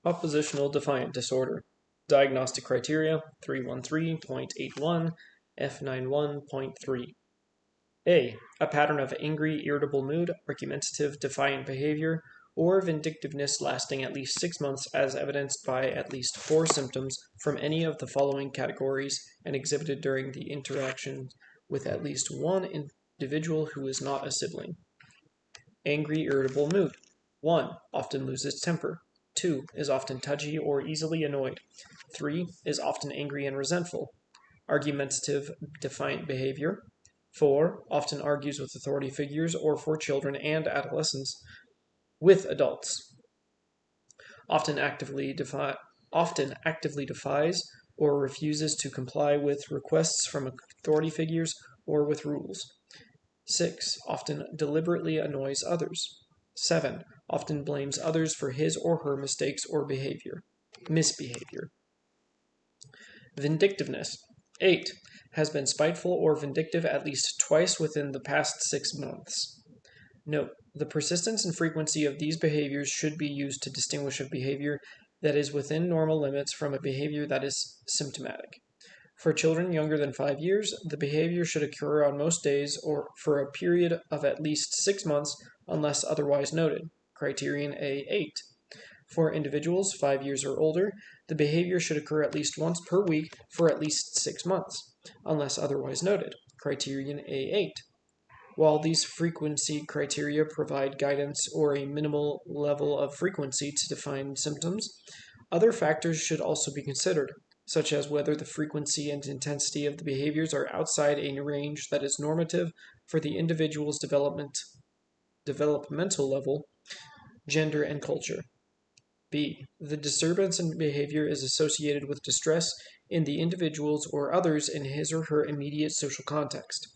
Oppositional Defiant Disorder. Diagnostic Criteria 313.81 F91.3. A. A pattern of angry, irritable mood, argumentative, defiant behavior, or vindictiveness lasting at least 6 months as evidenced by at least 4 symptoms from any of the following categories and exhibited during the interaction with at least one individual who is not a sibling. Angry, irritable mood. 1. Often loses temper. 2. Is often touchy or easily annoyed. 3. Is often angry and resentful. Argumentative, defiant behavior. 4. Often argues with authority figures or for children and adolescents with adults. Often actively defies or refuses to comply with requests from authority figures or with rules. 6. Often deliberately annoys others. 7. Often blames others for his or her mistakes or misbehavior. Vindictiveness. 8. Has been spiteful or vindictive at least twice within the past 6 months. Note: the persistence and frequency of these behaviors should be used to distinguish a behavior that is within normal limits from a behavior that is symptomatic. For children younger than 5 years, the behavior should occur on most days or for a period of at least 6 months unless otherwise noted. Criterion A8. For individuals 5 years or older, the behavior should occur at least once per week for at least 6 months, unless otherwise noted. Criterion A8. While these frequency criteria provide guidance or a minimal level of frequency to define symptoms, other factors should also be considered, such as whether the frequency and intensity of the behaviors are outside a range that is normative for the individual's developmental level, gender, and culture. B. The disturbance in behavior is associated with distress in the individual's or others in his or her immediate social context,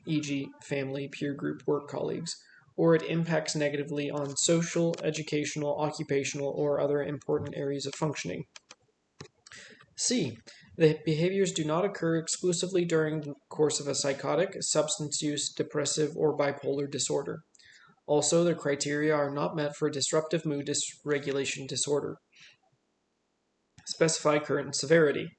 e.g., family, peer group, work colleagues, or it impacts negatively on social, educational, occupational, or other important areas of functioning. C. The behaviors do not occur exclusively during the course of a psychotic, substance use, depressive, or bipolar disorder. Also, the criteria are not met for disruptive mood dysregulation disorder. Specify current severity.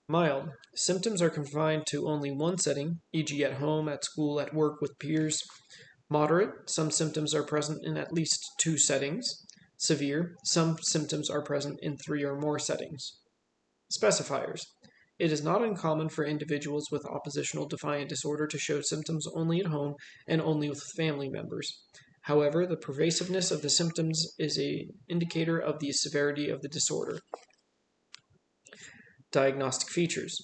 Mild. Symptoms are confined to only one setting, e.g. at home, at school, at work, with peers. Moderate. Some symptoms are present in at least 2 settings. Severe. Some symptoms are present in 3 or more settings. Specifiers. It is not uncommon for individuals with oppositional defiant disorder to show symptoms only at home and only with family members. However, the pervasiveness of the symptoms is an indicator of the severity of the disorder. Diagnostic features.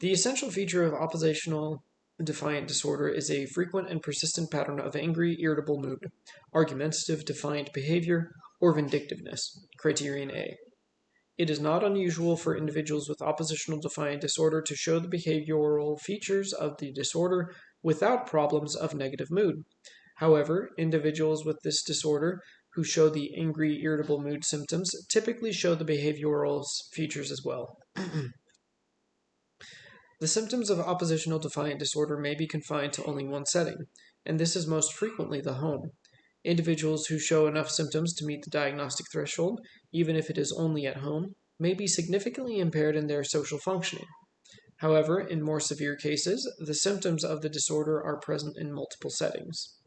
The essential feature of oppositional defiant disorder is a frequent and persistent pattern of angry, irritable mood, argumentative, defiant behavior, or vindictiveness. Criterion A. It is not unusual for individuals with oppositional defiant disorder to show the behavioral features of the disorder without problems of negative mood. However, individuals with this disorder who show the angry, irritable mood symptoms typically show the behavioral features as well. The symptoms of oppositional defiant disorder may be confined to only one setting, and this is most frequently the home. Individuals who show enough symptoms to meet the diagnostic threshold, even if it is only at home, may be significantly impaired in their social functioning. However, in more severe cases, the symptoms of the disorder are present in multiple settings.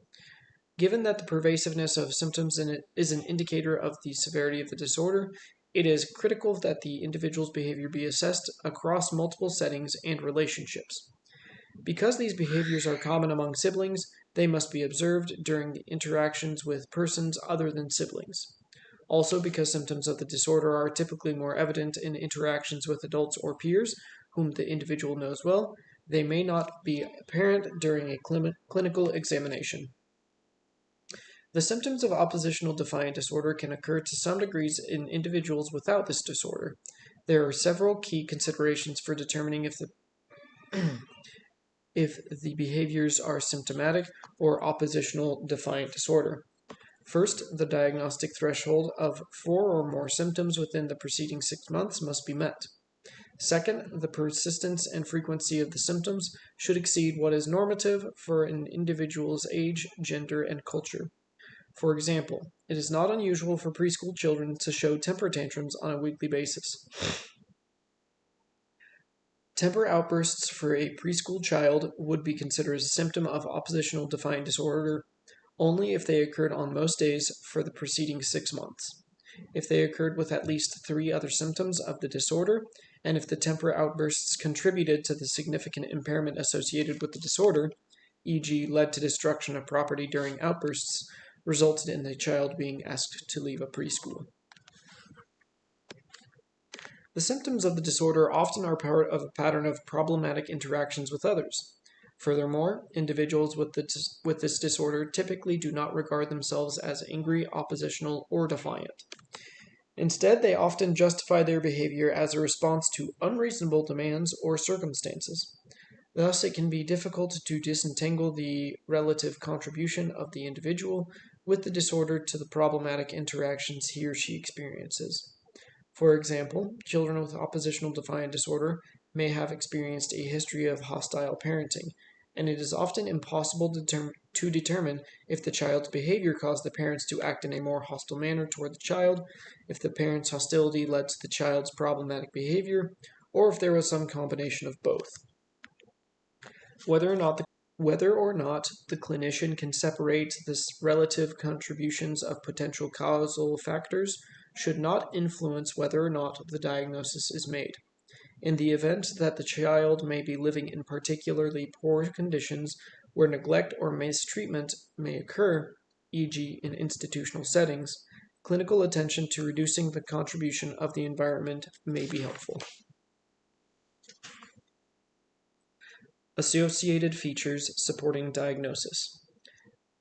Given that the pervasiveness of symptoms in it is an indicator of the severity of the disorder, it is critical that the individual's behavior be assessed across multiple settings and relationships. Because these behaviors are common among siblings, they must be observed during the interactions with persons other than siblings. Also, because symptoms of the disorder are typically more evident in interactions with adults or peers, whom the individual knows well, they may not be apparent during a clinical examination. The symptoms of oppositional defiant disorder can occur to some degrees in individuals without this disorder. There are several key considerations for determining if the behaviors are symptomatic or oppositional defiant disorder. First, the diagnostic threshold of 4 or more symptoms within the preceding 6 months must be met. Second, the persistence and frequency of the symptoms should exceed what is normative for an individual's age, gender, and culture. For example, it is not unusual for preschool children to show temper tantrums on a weekly basis. Temper outbursts for a preschool child would be considered a symptom of oppositional defiant disorder only if they occurred on most days for the preceding 6 months. If they occurred with at least 3 other symptoms of the disorder, and if the temper outbursts contributed to the significant impairment associated with the disorder, e.g., led to destruction of property during outbursts, resulted in the child being asked to leave a preschool. The symptoms of the disorder often are part of a pattern of problematic interactions with others. Furthermore, individuals with this disorder typically do not regard themselves as angry, oppositional, or defiant. Instead, they often justify their behavior as a response to unreasonable demands or circumstances. Thus, it can be difficult to disentangle the relative contribution of the individual with the disorder to the problematic interactions he or she experiences. For example, children with oppositional defiant disorder may have experienced a history of hostile parenting, and it is often impossible to determine if the child's behavior caused the parents to act in a more hostile manner toward the child, if the parents' hostility led to the child's problematic behavior, or if there was some combination of both. Whether or not the clinician can separate the relative contributions of potential causal factors should not influence whether or not the diagnosis is made. In the event that the child may be living in particularly poor conditions where neglect or mistreatment may occur, e.g., in institutional settings, clinical attention to reducing the contribution of the environment may be helpful. Associated features supporting diagnosis.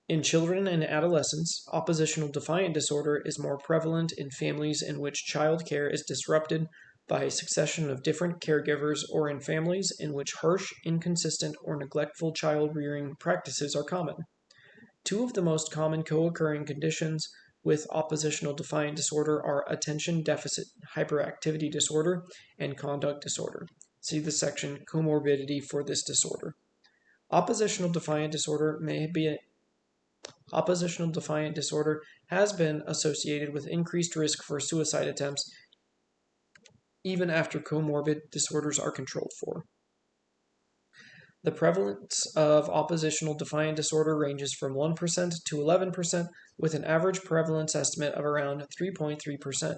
In children and adolescents, oppositional defiant disorder is more prevalent in families in which child care is disrupted by a succession of different caregivers or in families in which harsh, inconsistent, or neglectful child rearing practices are common. 2 of the most common co-occurring conditions with oppositional defiant disorder are attention deficit hyperactivity disorder and conduct disorder. See the section Comorbidity for this disorder. Oppositional defiant disorder has been associated with increased risk for suicide attempts even after comorbid disorders are controlled for. The prevalence of oppositional defiant disorder ranges from 1% to 11%, with an average prevalence estimate of around 3.3%.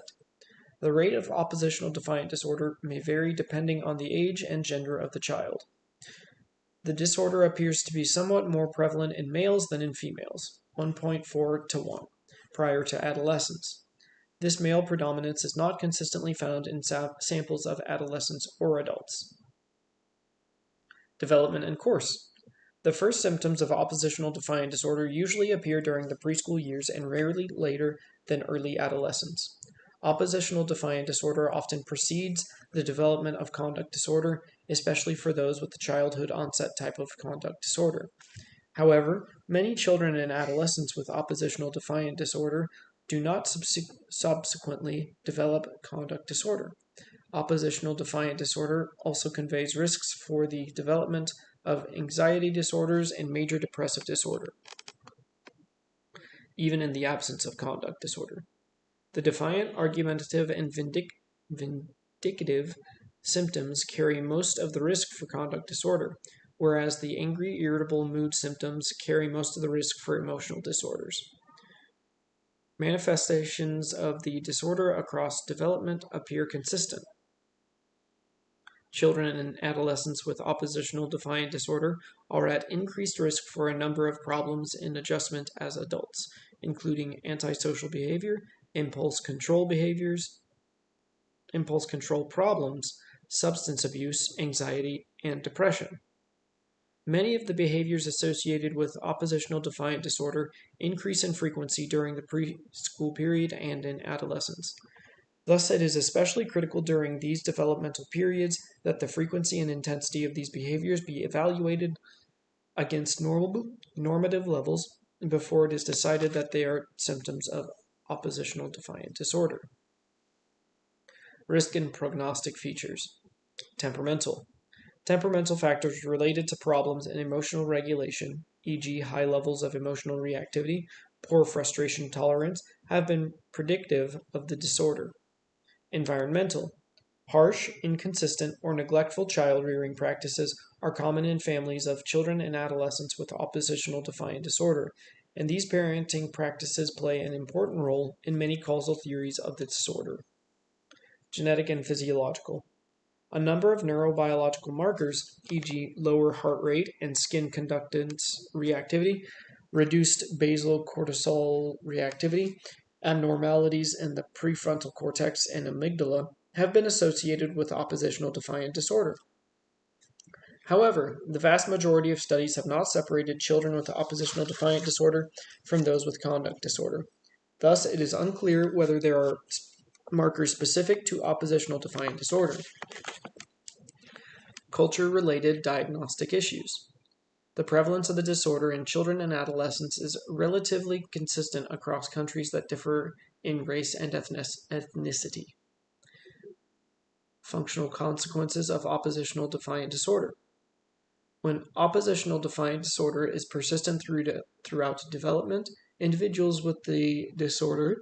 The rate of oppositional defiant disorder may vary depending on the age and gender of the child. The disorder appears to be somewhat more prevalent in males than in females, 1.4 to 1, prior to adolescence. This male predominance is not consistently found in samples of adolescents or adults. Development and course. The first symptoms of oppositional defiant disorder usually appear during the preschool years and rarely later than early adolescence. Oppositional defiant disorder often precedes the development of conduct disorder, especially for those with the childhood onset type of conduct disorder. However, many children and adolescents with oppositional defiant disorder do not subsequently develop conduct disorder. Oppositional defiant disorder also conveys risks for the development of anxiety disorders and major depressive disorder, even in the absence of conduct disorder. The defiant, argumentative, and vindictive symptoms carry most of the risk for conduct disorder, whereas the angry, irritable mood symptoms carry most of the risk for emotional disorders. Manifestations of the disorder across development appear consistent. Children and adolescents with oppositional defiant disorder are at increased risk for a number of problems in adjustment as adults, including antisocial behavior, impulse control problems, substance abuse, anxiety, and depression. Many of the behaviors associated with oppositional defiant disorder increase in frequency during the preschool period and in adolescence. Thus, it is especially critical during these developmental periods that the frequency and intensity of these behaviors be evaluated against normative levels before it is decided that they are symptoms of oppositional defiant disorder. Risk and prognostic features. Temperamental. Temperamental factors related to problems in emotional regulation, e.g., high levels of emotional reactivity, poor frustration tolerance have been predictive of the disorder. Environmental. Harsh, inconsistent, or neglectful child rearing practices are common in families of children and adolescents with oppositional defiant disorder, and these parenting practices play an important role in many causal theories of the disorder. Genetic and physiological. A number of neurobiological markers, e.g., lower heart rate and skin conductance reactivity, reduced basal cortisol reactivity, abnormalities in the prefrontal cortex and amygdala, have been associated with oppositional defiant disorder. However, the vast majority of studies have not separated children with oppositional defiant disorder from those with conduct disorder. Thus, it is unclear whether there are markers specific to oppositional defiant disorder. Culture-related diagnostic issues. The prevalence of the disorder in children and adolescents is relatively consistent across countries that differ in race and ethnicity. Functional consequences of oppositional defiant disorder. When oppositional defiant disorder is persistent throughout development, individuals with the disorder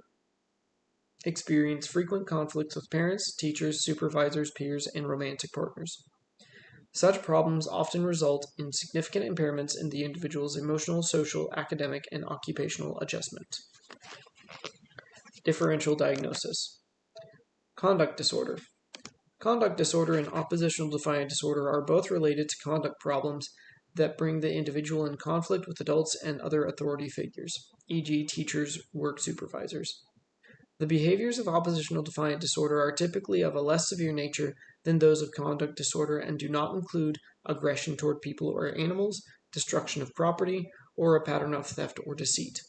experience frequent conflicts with parents, teachers, supervisors, peers, and romantic partners. Such problems often result in significant impairments in the individual's emotional, social, academic, and occupational adjustment. Differential diagnosis. Conduct disorder. Conduct disorder and oppositional defiant disorder are both related to conduct problems that bring the individual in conflict with adults and other authority figures, e.g., teachers, work supervisors. The behaviors of oppositional defiant disorder are typically of a less severe nature than those of conduct disorder and do not include aggression toward people or animals, destruction of property, or a pattern of theft or deceit.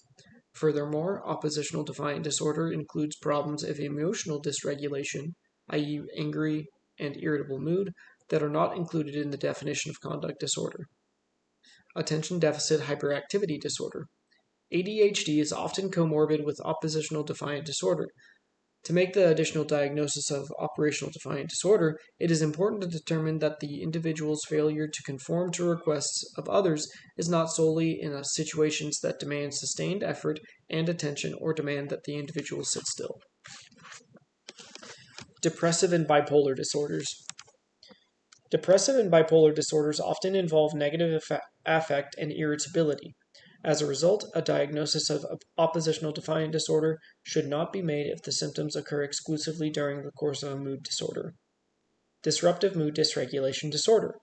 Furthermore, oppositional defiant disorder includes problems of emotional dysregulation, i.e., angry and irritable mood, that are not included in the definition of conduct disorder. Attention deficit hyperactivity disorder. ADHD is often comorbid with oppositional defiant disorder. To make the additional diagnosis of operational defiant disorder, it is important to determine that the individual's failure to conform to requests of others is not solely in situations that demand sustained effort and attention or demand that the individual sit still. Depressive and bipolar disorders. Depressive and bipolar disorders often involve negative affect and irritability. As a result, a diagnosis of oppositional defiant disorder should not be made if the symptoms occur exclusively during the course of a mood disorder. Disruptive mood dysregulation disorder.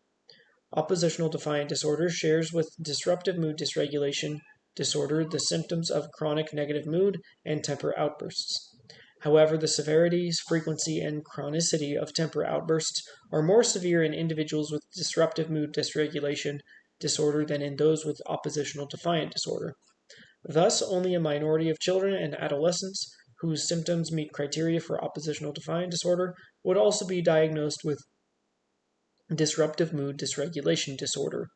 Oppositional defiant disorder shares with disruptive mood dysregulation disorder the symptoms of chronic negative mood and temper outbursts. However, the severity, frequency, and chronicity of temper outbursts are more severe in individuals with disruptive mood dysregulation disorder than in those with oppositional defiant disorder. Thus, only a minority of children and adolescents whose symptoms meet criteria for oppositional defiant disorder would also be diagnosed with disruptive mood dysregulation disorder.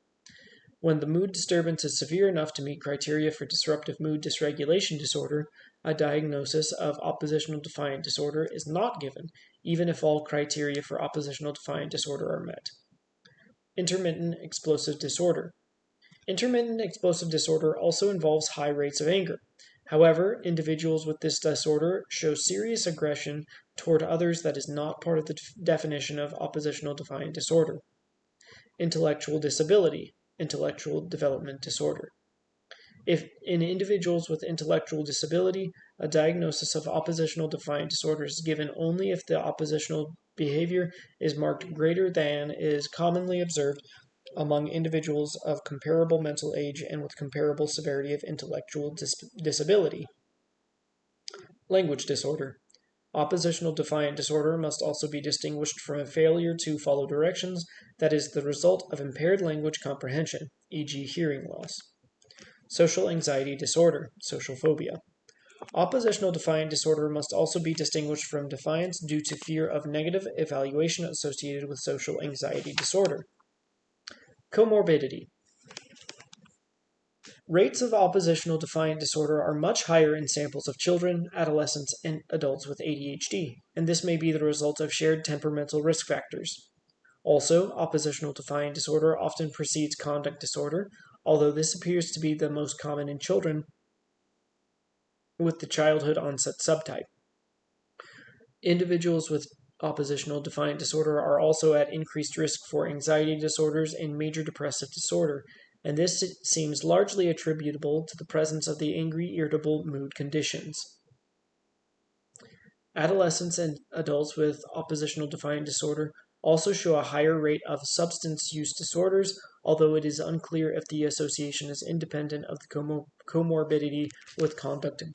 When the mood disturbance is severe enough to meet criteria for disruptive mood dysregulation disorder, a diagnosis of oppositional defiant disorder is not given, even if all criteria for oppositional defiant disorder are met. Intermittent explosive disorder. Intermittent explosive disorder also involves high rates of anger. However, individuals with this disorder show serious aggression toward others that is not part of the definition of oppositional defiant disorder. Intellectual disability, intellectual development disorder. If in individuals with intellectual disability, a diagnosis of oppositional defiant disorder is given only if the oppositional behavior is marked greater than is commonly observed among individuals of comparable mental age and with comparable severity of intellectual disability. Language disorder. Oppositional defiant disorder must also be distinguished from a failure to follow directions that is the result of impaired language comprehension, e.g., hearing loss. Social anxiety disorder, social phobia. Oppositional defiant disorder must also be distinguished from defiance due to fear of negative evaluation associated with social anxiety disorder. Comorbidity. Rates of oppositional defiant disorder are much higher in samples of children, adolescents, and adults with ADHD, and this may be the result of shared temperamental risk factors. Also, oppositional defiant disorder often precedes conduct disorder, although this appears to be the most common in children with the childhood onset subtype. Individuals with oppositional defiant disorder are also at increased risk for anxiety disorders and major depressive disorder, and this seems largely attributable to the presence of the angry, irritable mood conditions. Adolescents and adults with oppositional defiant disorder also show a higher rate of substance use disorders, although it is unclear if the association is independent of the comorbidity with conduct